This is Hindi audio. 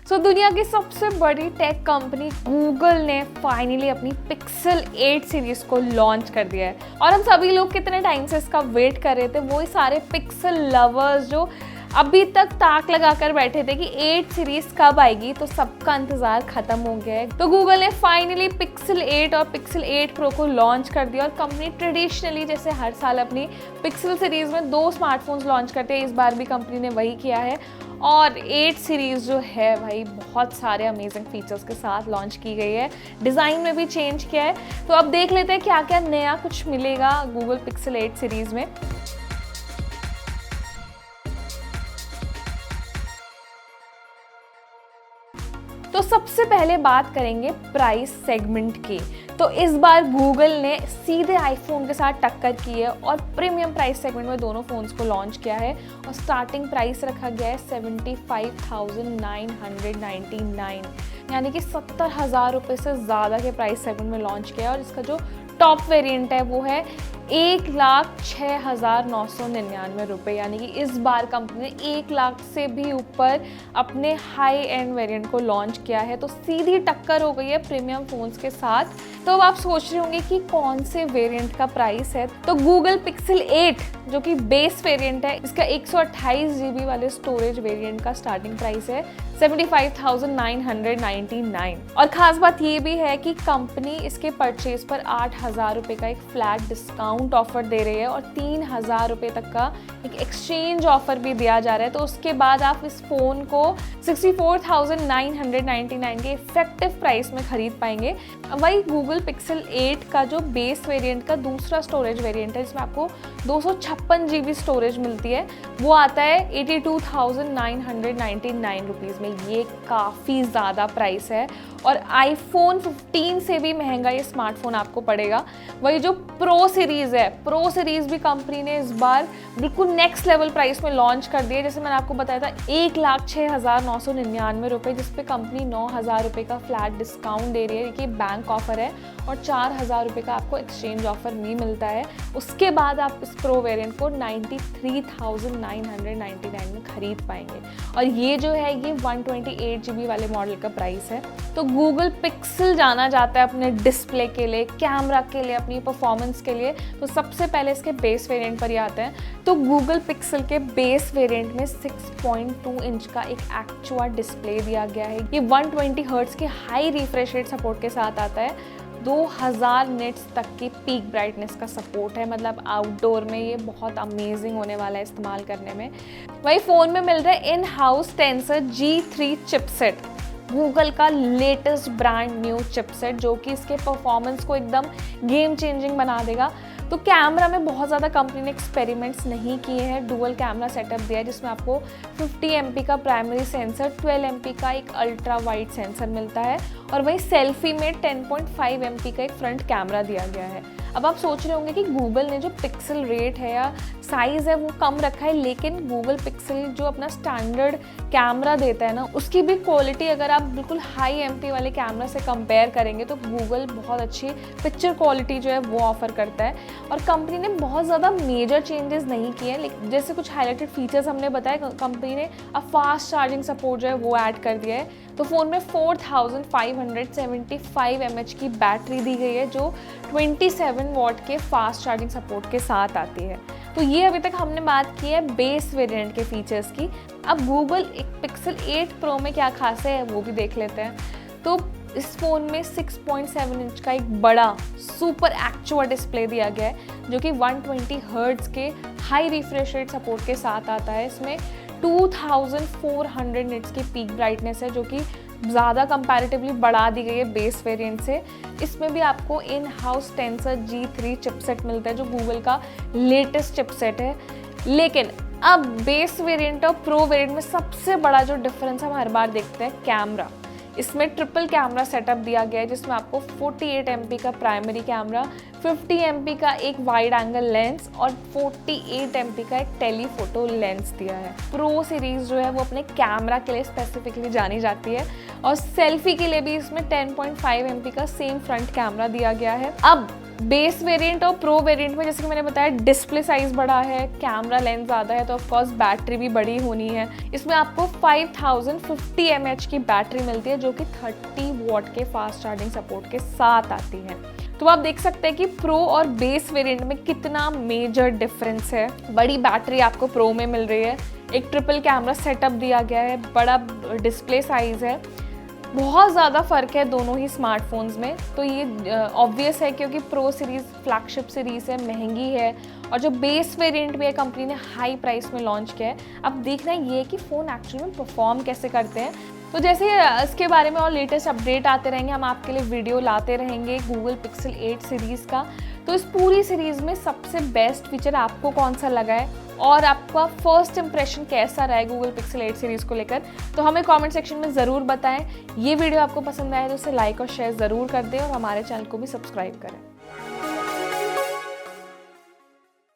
सो दुनिया की सबसे बड़ी टेक कंपनी गूगल ने फाइनली अपनी पिक्सल 8 सीरीज को लॉन्च कर दिया है। और हम सभी लोग कितने टाइम से इसका वेट कर रहे थे, वही सारे पिक्सल लवर्स जो अभी तक ताक लगाकर बैठे थे कि 8 सीरीज कब आएगी, तो सबका इंतजार खत्म हो गया है। तो गूगल ने फाइनली पिक्सल 8 और पिक्सल 8 प्रो को लॉन्च कर दिया। और कंपनी ट्रेडिशनली जैसे हर साल अपनी पिक्सल सीरीज में 2 स्मार्टफोन्स लॉन्च करते हैं, इस बार भी कंपनी ने वही किया है। और 8 सीरीज़ जो है भाई बहुत सारे अमेजिंग फीचर्स के साथ लॉन्च की गई है, डिज़ाइन में भी चेंज किया है। तो अब देख लेते हैं क्या क्या नया कुछ मिलेगा गूगल पिक्सल 8 सीरीज़ में। तो सबसे पहले बात करेंगे प्राइस सेगमेंट की। तो इस बार गूगल ने सीधे आईफोन के साथ टक्कर की है और प्रीमियम प्राइस सेगमेंट में दोनों फ़ोन्स को लॉन्च किया है। और स्टार्टिंग प्राइस रखा गया है 75,999, यानी कि 70,000 रुपये से ज़्यादा के प्राइस सेगमेंट में लॉन्च किया है। और इसका जो टॉप वेरिएंट है वो है 1,06,999 रुपये, यानी कि इस बार कंपनी ने 1 लाख से भी ऊपर अपने हाई एंड वेरिएंट को लॉन्च किया है। तो सीधी टक्कर हो गई है प्रीमियम फ़ोन्स के साथ। तो अब आप सोच रहे होंगे कि कौन से वेरिएंट का प्राइस है। तो गूगल पिक्सल 8 जो कि बेस वेरिएंट है, इसका 128 GB वाले स्टोरेज वेरिएंट का स्टार्टिंग प्राइस है 75,999। और ख़ास बात ये भी है कि कंपनी इसके परचेज पर 8,000 रुपये का एक फ्लैट डिस्काउंट ऑफर दे रही है और 3,000 रुपये तक का एक एक्सचेंज ऑफर भी दिया जा रहा है। तो उसके बाद आप इस फ़ोन को 64,999 के इफेक्टिव प्राइस में खरीद पाएंगे। वही गूगल पिक्सल 8 का जो बेस वेरिएंट का दूसरा स्टोरेज वेरिएंट है, जिसमें आपको 256 GB स्टोरेज मिलती है, वो आता है 82,999 रुपीज़ में। ये काफ़ी ज़्यादा प्राइस है और आईफोन 15 से भी महंगा ये स्मार्टफोन आपको पड़ेगा। वही जो प्रो सीरीज़ है, प्रो सीरीज़ भी कंपनी ने इस बार बिल्कुल नेक्स्ट लेवल प्राइस में लॉन्च कर दिया। जैसे मैंने आपको बताया था 1,06,999 रुपये, जिस पे कंपनी 9,000 रुपये का फ्लैट डिस्काउंट दे रही है, कि बैंक ऑफर है, और 4,000 रुपये का आपको एक्सचेंज ऑफर भी मिलता है। उसके बाद आप इस प्रो वेरिएंट को 93,999 में खरीद पाएंगे। और ये जो है ये 128 GB वाले मॉडल का प्राइस है। तो गूगल पिक्सल जाना जाता है अपने डिस्प्ले के लिए, कैमरा के लिए, अपनी परफॉर्मेंस के लिए। तो सबसे पहले इसके बेस वेरिएंट पर ही आते हैं। तो गूगल पिक्सल के बेस वेरिएंट में 6.2 इंच का एक एक्चुअल डिस्प्ले दिया गया है। ये 120 हर्ट्ज के हाई रिफ्रेश रेट सपोर्ट के साथ आता है। 2000 निट्स तक की पीक ब्राइटनेस का सपोर्ट है, मतलब आउटडोर में ये बहुत अमेजिंग होने वाला है इस्तेमाल करने में। वही फ़ोन में मिल रहा है in house tensor G3 chipset, Google का लेटेस्ट ब्रांड न्यू चिपसेट, जो कि इसके परफॉर्मेंस को एकदम गेम चेंजिंग बना देगा। तो कैमरा में बहुत ज़्यादा कंपनी ने एक्सपेरिमेंट्स नहीं किए हैं। डुअल कैमरा सेटअप दिया है, जिसमें आपको 50 MP का प्राइमरी सेंसर, 12 MP का एक अल्ट्रा वाइड सेंसर मिलता है। और वहीं सेल्फी में 10.5 MP का एक फ्रंट कैमरा दिया गया है। अब आप सोच रहे होंगे कि गूगल ने जो पिक्सल रेट है या साइज़ है वो कम रखा है, लेकिन गूगल पिक्सल जो अपना स्टैंडर्ड कैमरा देता है ना, उसकी भी क्वालिटी अगर आप बिल्कुल हाई MP वाले कैमरा से कंपेयर करेंगे तो गूगल बहुत अच्छी पिक्चर क्वालिटी जो है वो ऑफर करता है। और कंपनी ने बहुत ज़्यादा मेजर चेंजेस नहीं किए हैं, लेकिन जैसे कुछ हाईलाइटेड फीचर्स हमने बताया, कंपनी ने अब फास्ट चार्जिंग सपोर्ट जो है वो ऐड कर दिया है। तो फ़ोन में 4575 mAh की बैटरी दी गई है, जो 27 वॉट के फास्ट चार्जिंग सपोर्ट के साथ आती है। तो ये अभी तक हमने बात की है बेस वेरिएंट के फीचर्स की। अब गूगल एक पिक्सल 8 प्रो में क्या खास है वो भी देख लेते हैं। तो इस फ़ोन में 6.7 इंच का एक बड़ा सुपर एक्चुअल डिस्प्ले दिया गया है, जो कि 120 हर्ट्ज के हाई रिफ्रेश रेट सपोर्ट के साथ आता है। इसमें 2400 निट्स की पीक ब्राइटनेस है, जो कि ज़्यादा कंपैरेटिवली बढ़ा दी गई है बेस वेरिएंट से। इसमें भी आपको in house tensor G3 chipset मिलता है, जो गूगल का लेटेस्ट चिपसेट है। लेकिन अब बेस वेरिएंट और प्रो वेरिएंट में सबसे बड़ा जो डिफरेंस हम हर बार देखते हैं, कैमरा। इसमें ट्रिपल कैमरा सेटअप दिया गया है, जिसमें आपको 48 MP का प्राइमरी कैमरा, 50 MP का एक वाइड एंगल लेंस और 48 MP का एक टेलीफोटो लेंस दिया है। प्रो सीरीज़ जो है वो अपने कैमरा के लिए स्पेसिफिकली जानी जाती है और सेल्फी के लिए भी इसमें 10.5 MP का सेम फ्रंट कैमरा दिया गया है। अब बेस वेरिएंट और प्रो वेरिएंट में जैसे कि मैंने बताया डिस्प्ले साइज बड़ा है, कैमरा लेंस ज़्यादा है, तो ऑफकोर्स बैटरी भी बड़ी होनी है। इसमें आपको 5050 mAh की बैटरी मिलती है जो कि 30 वॉट के फास्ट चार्जिंग सपोर्ट के साथ आती है। तो आप देख सकते हैं कि प्रो और बेस वेरिएंट में कितना मेजर डिफरेंस है। बड़ी बैटरी आपको प्रो में मिल रही है, एक ट्रिपल कैमरा सेटअप दिया गया है, बड़ा डिस्प्ले साइज है, बहुत ज़्यादा फ़र्क है दोनों ही स्मार्टफोन्स में। तो ये ऑब्वियस है क्योंकि प्रो सीरीज़ फ्लैगशिप सीरीज़ है, महंगी है, और जो बेस वेरिएंट भी है कंपनी ने हाई प्राइस में लॉन्च किया है। अब देखना ये है कि फ़ोन एक्चुअली में परफॉर्म कैसे करते हैं। तो जैसे इसके बारे में और लेटेस्ट अपडेट आते रहेंगे, हम आपके लिए वीडियो लाते रहेंगे गूगल पिक्सल 8 सीरीज़ का। तो इस पूरी सीरीज़ में सबसे बेस्ट फीचर आपको कौन सा लगा है और आपका फर्स्ट इंप्रेशन कैसा रहा है गूगल पिक्सल 8 सीरीज़ को लेकर, तो हमें कमेंट सेक्शन में ज़रूर बताएं। ये वीडियो आपको पसंद आए तो इसे लाइक और शेयर ज़रूर कर दें और हमारे चैनल को भी सब्सक्राइब करें।